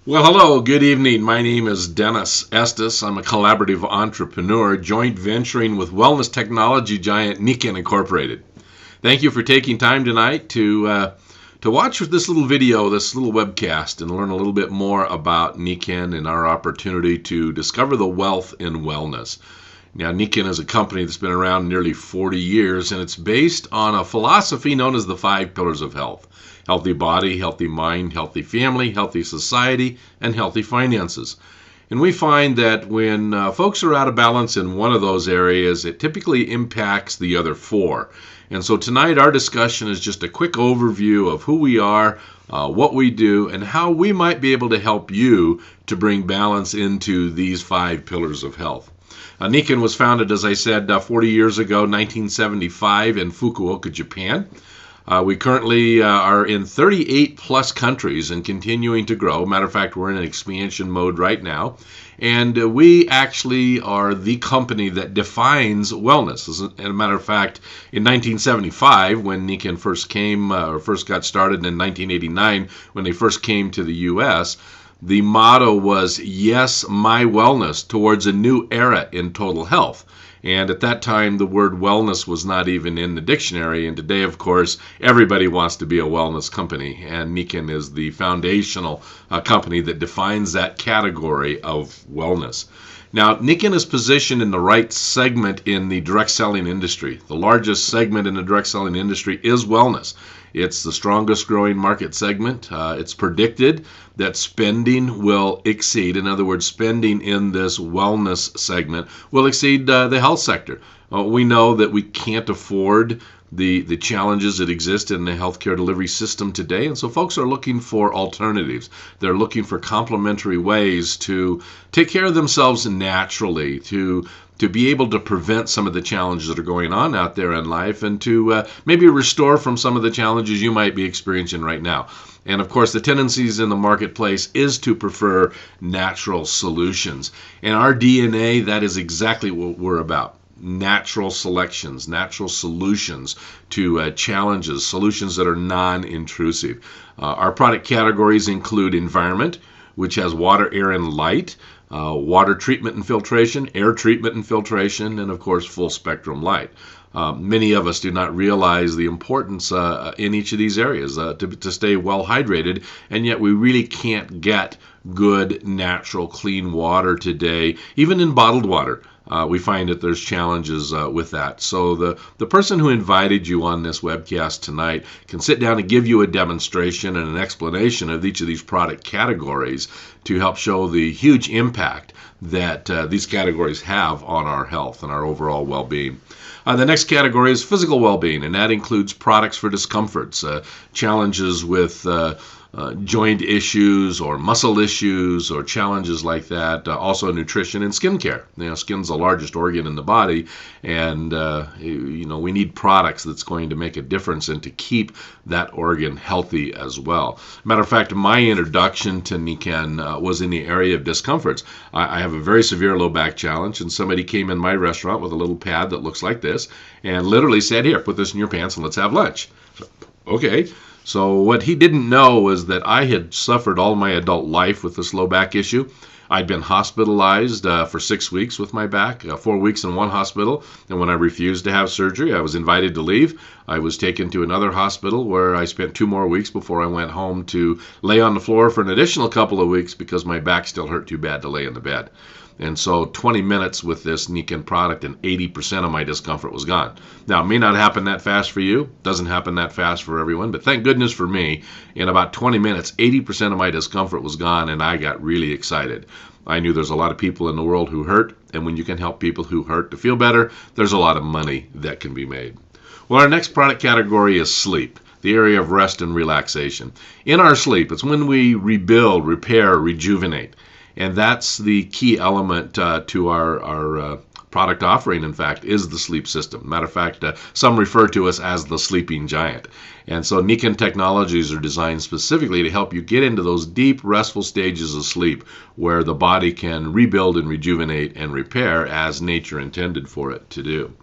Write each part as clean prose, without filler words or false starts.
Well, hello, good evening. My name is Dennis Estes. I'm a collaborative entrepreneur, joint venturing with wellness technology giant Nikken Incorporated. Thank you for taking time tonight to watch this little video, this little webcast, and learn a little bit more about Nikken and our opportunity to discover the wealth in wellness. Now, Nikken is a company that's been around nearly 40 years, and it's based on a philosophy known as the 5 pillars of health: healthy body, healthy mind, healthy family, healthy society, and healthy finances. And we find that when folks are out of balance in one of those areas, it typically impacts the other four. And so tonight, our discussion is just a quick overview of who we are, what we do, and how we might be able to help you to bring balance into these 5 pillars of health. Nikken was founded, as I said, 40 years ago, 1975, in Fukuoka, Japan. We currently are in 38 plus countries and continuing to grow. Matter of fact, we're in an expansion mode right now. And we actually are the company that defines wellness. As a matter of fact, in 1975, when Nikken first came, or first got started in 1989, when they first came to the U.S., the motto was, "Yes, my wellness," towards a new era in total health. And at that time, the word wellness was not even in the dictionary. And today, of course, everybody wants to be a wellness company. And Nikken is the foundational company that defines that category of wellness. Now, Nikken is positioned in the right segment in the direct selling industry. The largest segment in the direct selling industry is wellness. It's the strongest growing market segment. It's predicted that spending will exceed, in other words, spending in this wellness segment will exceed the health sector. We know that we can't afford the challenges that exist in the healthcare delivery system today, and so folks are looking for alternatives. They're looking for complementary ways to take care of themselves naturally, to be able to prevent some of the challenges that are going on out there in life, and to maybe restore from some of the challenges you might be experiencing right now. And of course, the tendencies in the marketplace is to prefer natural solutions. In our DNA, that is exactly what we're about. Natural selections, natural solutions to challenges, solutions that are non-intrusive. Our product categories include environment, which has water, air, and light, water treatment and filtration, air treatment and filtration, and of course, full spectrum light. Many of us do not realize the importance in each of these areas to stay well hydrated, and yet we really can't get good, natural, clean water today, even in bottled water. We find that there's challenges with that. So the person who invited you on this webcast tonight can sit down and give you a demonstration and an explanation of each of these product categories to help show the huge impact that these categories have on our health and our overall well-being. The next category is physical well-being, and that includes products for discomforts, challenges with joint issues or muscle issues or challenges like that. Also nutrition and skincare. Skin's the largest organ in the body, and we need products that's going to make a difference and to keep that organ healthy as well. Matter of fact, my introduction to Nikken was in the area of discomforts. I have a very severe low back challenge, and somebody came in my restaurant with a little pad that looks like this and literally said, "Here, put this in your pants and let's have lunch." So, okay. So what he didn't know was that I had suffered all my adult life with this low back issue. I'd been hospitalized for 6 weeks with my back, 4 weeks in one hospital, and when I refused to have surgery, I was invited to leave. I was taken to another hospital where I spent 2 more weeks before I went home to lay on the floor for an additional couple of weeks because my back still hurt too bad to lay in the bed. And so 20 minutes with this Nikken product and 80% of my discomfort was gone. Now, it may not happen that fast for you. Doesn't happen that fast for everyone. But thank goodness for me, in about 20 minutes, 80% of my discomfort was gone, and I got really excited. I knew there's a lot of people in the world who hurt, and when you can help people who hurt to feel better, there's a lot of money that can be made. Well, our next product category is sleep, the area of rest and relaxation. In our sleep, it's when we rebuild, repair, rejuvenate. And that's the key element to our product offering, in fact, is the sleep system. Matter of fact, some refer to us as the sleeping giant. And so Nikken technologies are designed specifically to help you get into those deep, restful stages of sleep where the body can rebuild and rejuvenate and repair as nature intended for it to do.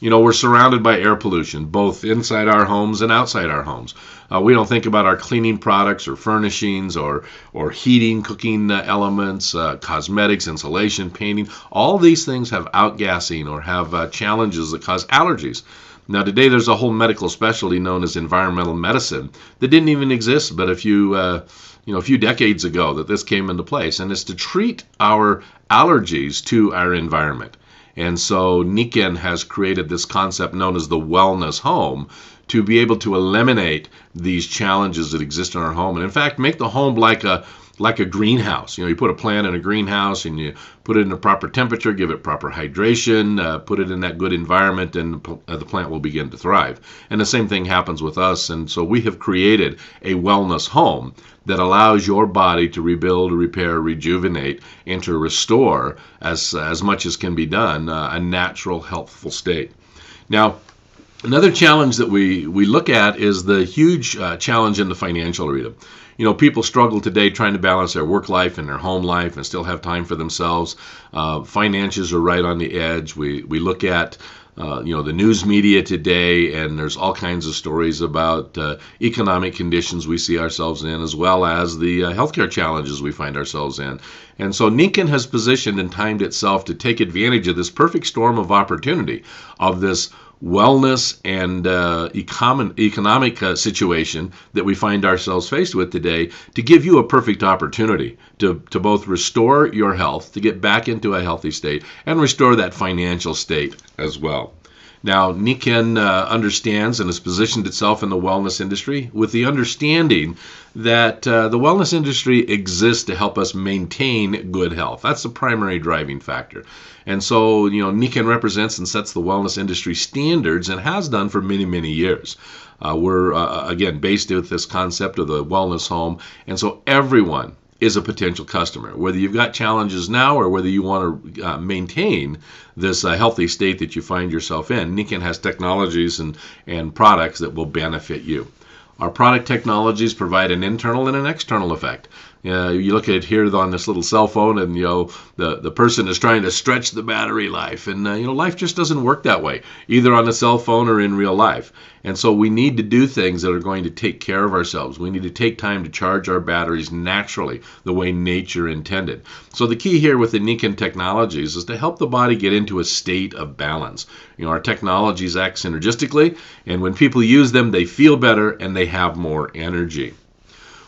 We're surrounded by air pollution, both inside our homes and outside our homes. We don't think about our cleaning products or furnishings or heating, cooking elements, cosmetics, insulation, painting. All these things have outgassing or have challenges that cause allergies. Now, today there's a whole medical specialty known as environmental medicine that didn't even exist but a few decades ago that this came into place, and it's to treat our allergies to our environment. And so Nikken has created this concept known as the wellness home to be able to eliminate these challenges that exist in our home, and in fact make the home like a greenhouse. You put a plant in a greenhouse and you put it in a proper temperature, give it proper hydration, put it in that good environment, and the plant will begin to thrive. And the same thing happens with us. And so we have created a wellness home that allows your body to rebuild, repair, rejuvenate, and to restore as much as can be done a natural, healthful state. Now, another challenge that we look at is the huge challenge in the financial arena. People struggle today trying to balance their work life and their home life and still have time for themselves. Finances are right on the edge. We look at the news media today, and there's all kinds of stories about economic conditions we see ourselves in, as well as the healthcare challenges we find ourselves in. And so Nikken has positioned and timed itself to take advantage of this perfect storm of opportunity, of this wellness and economic situation that we find ourselves faced with today, to give you a perfect opportunity to both restore your health, to get back into a healthy state, and restore that financial state as well. Now, Nikken understands and has positioned itself in the wellness industry with the understanding that the wellness industry exists to help us maintain good health. That's the primary driving factor. And so, Nikken represents and sets the wellness industry standards and has done for many, many years. We're, again, based with this concept of the wellness home. And so everyone is a potential customer, whether you've got challenges now or whether you want to maintain this healthy state that you find yourself in. Nikken has technologies and products that will benefit you. Our product technologies provide an internal and an external effect. You look at it here on this little cell phone, and the person is trying to stretch the battery life, and life just doesn't work that way, either on the cell phone or in real life. And so we need to do things that are going to take care of ourselves. We need to take time to charge our batteries naturally, the way nature intended. So the key here with the Nikken technologies is to help the body get into a state of balance. Our technologies act synergistically, and when people use them, they feel better and they have more energy.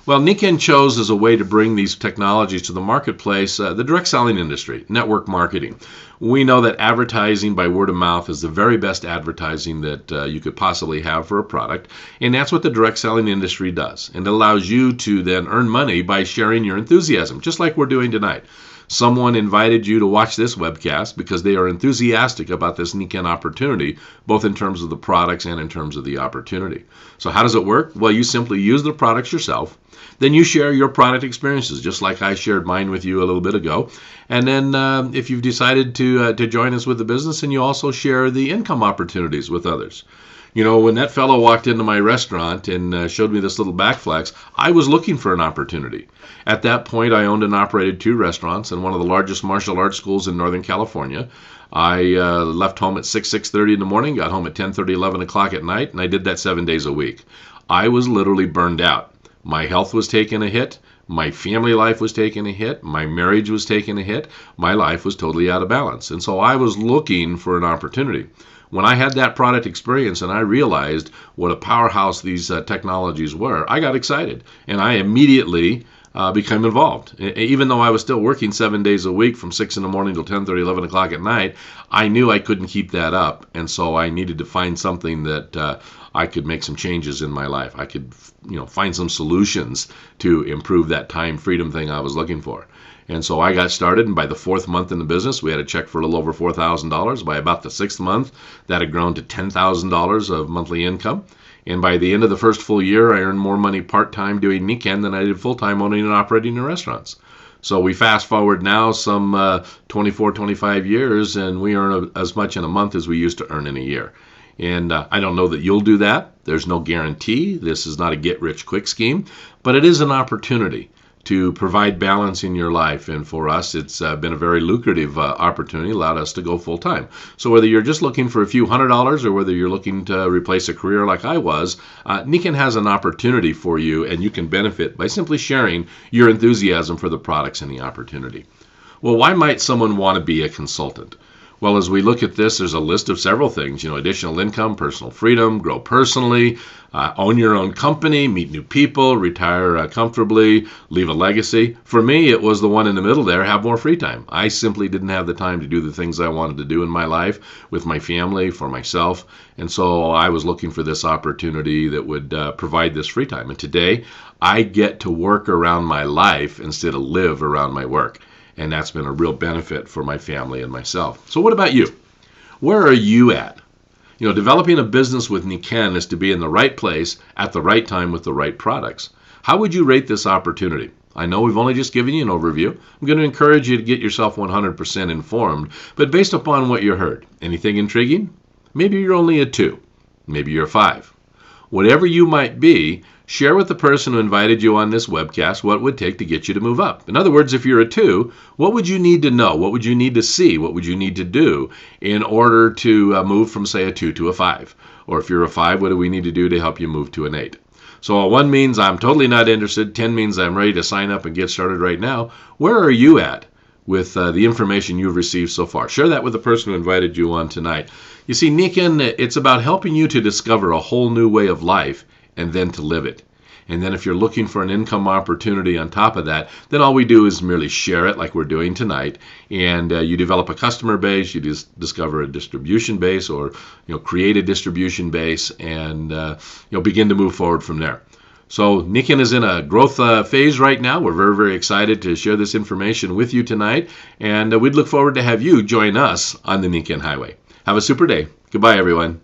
Well, Nikken chose as a way to bring these technologies to the marketplace the direct selling industry, network marketing. We know that advertising by word of mouth is the very best advertising that you could possibly have for a product, and that's what the direct selling industry does. And it allows you to then earn money by sharing your enthusiasm, just like we're doing tonight. Someone invited you to watch this webcast because they are enthusiastic about this Nikken opportunity, both in terms of the products and in terms of the opportunity. So how does it work? Well, you simply use the products yourself. Then you share your product experiences, just like I shared mine with you a little bit ago. And then if you've decided to join us with the business, and you also share the income opportunities with others. When that fellow walked into my restaurant and showed me this little back flex, I was looking for an opportunity. At that point, I owned and operated 2 restaurants in one of the largest martial arts schools in Northern California. I left home at 6:30 in the morning, got home at 10:30, 11 o'clock at night, and I did that 7 days a week. I was literally burned out. My health was taking a hit. My family life was taking a hit. My marriage was taking a hit. My life was totally out of balance. And so I was looking for an opportunity. When I had that product experience and I realized what a powerhouse these technologies were, I got excited. And I immediately became involved. Even though I was still working 7 days a week from 6 in the morning till 10:30, 11 o'clock at night, I knew I couldn't keep that up. And so I needed to find something that I could make some changes in my life. I could find some solutions to improve that time freedom thing I was looking for. And so I got started, and by the 4th month in the business, we had a check for a little over $4,000. By about the 6th month, that had grown to $10,000 of monthly income. And by the end of the first full year, I earned more money part-time doing Nikken than I did full-time owning and operating the restaurants. So we fast forward now some 24, 25 years, and we earn as much in a month as we used to earn in a year. And I don't know that you'll do that. There's no guarantee. This is not a get-rich-quick scheme, but it is an opportunity to provide balance in your life. And for us, it's been a very lucrative opportunity, allowed us to go full time. So whether you're just looking for a few $100s or whether you're looking to replace a career like I was, Nikken has an opportunity for you, and you can benefit by simply sharing your enthusiasm for the products and the opportunity. Well, why might someone want to be a consultant? Well, as we look at this, there's a list of several things, additional income, personal freedom, grow personally, own your own company, meet new people, retire comfortably, leave a legacy. For me, it was the one in the middle there, have more free time. I simply didn't have the time to do the things I wanted to do in my life with my family, for myself. And so I was looking for this opportunity that would provide this free time. And today, I get to work around my life instead of live around my work. And that's been a real benefit for my family and myself. So what about you? Where are you at? Developing a business with Nikken is to be in the right place at the right time with the right products. How would you rate this opportunity? I know we've only just given you an overview. I'm going to encourage you to get yourself 100% informed, but based upon what you heard, anything intriguing? Maybe you're only a 2. Maybe you're a 5. Whatever you might be, share with the person who invited you on this webcast what it would take to get you to move up. In other words, if you're a 2, what would you need to know? What would you need to see? What would you need to do in order to move from, say, a 2 to a 5? Or if you're a 5, what do we need to do to help you move to an 8? So 1 means I'm totally not interested. 10 means I'm ready to sign up and get started right now. Where are you at with the information you've received so far? Share that with the person who invited you on tonight. You see, Nikken, it's about helping you to discover a whole new way of life and then to live it. And then if you're looking for an income opportunity on top of that, then all we do is merely share it like we're doing tonight. And you develop a customer base, you discover a distribution base, or create a distribution base, and begin to move forward from there. So Nikken is in a growth phase right now. We're very, very excited to share this information with you tonight. And we'd look forward to have you join us on the Nikken Highway. Have a super day. Goodbye, everyone.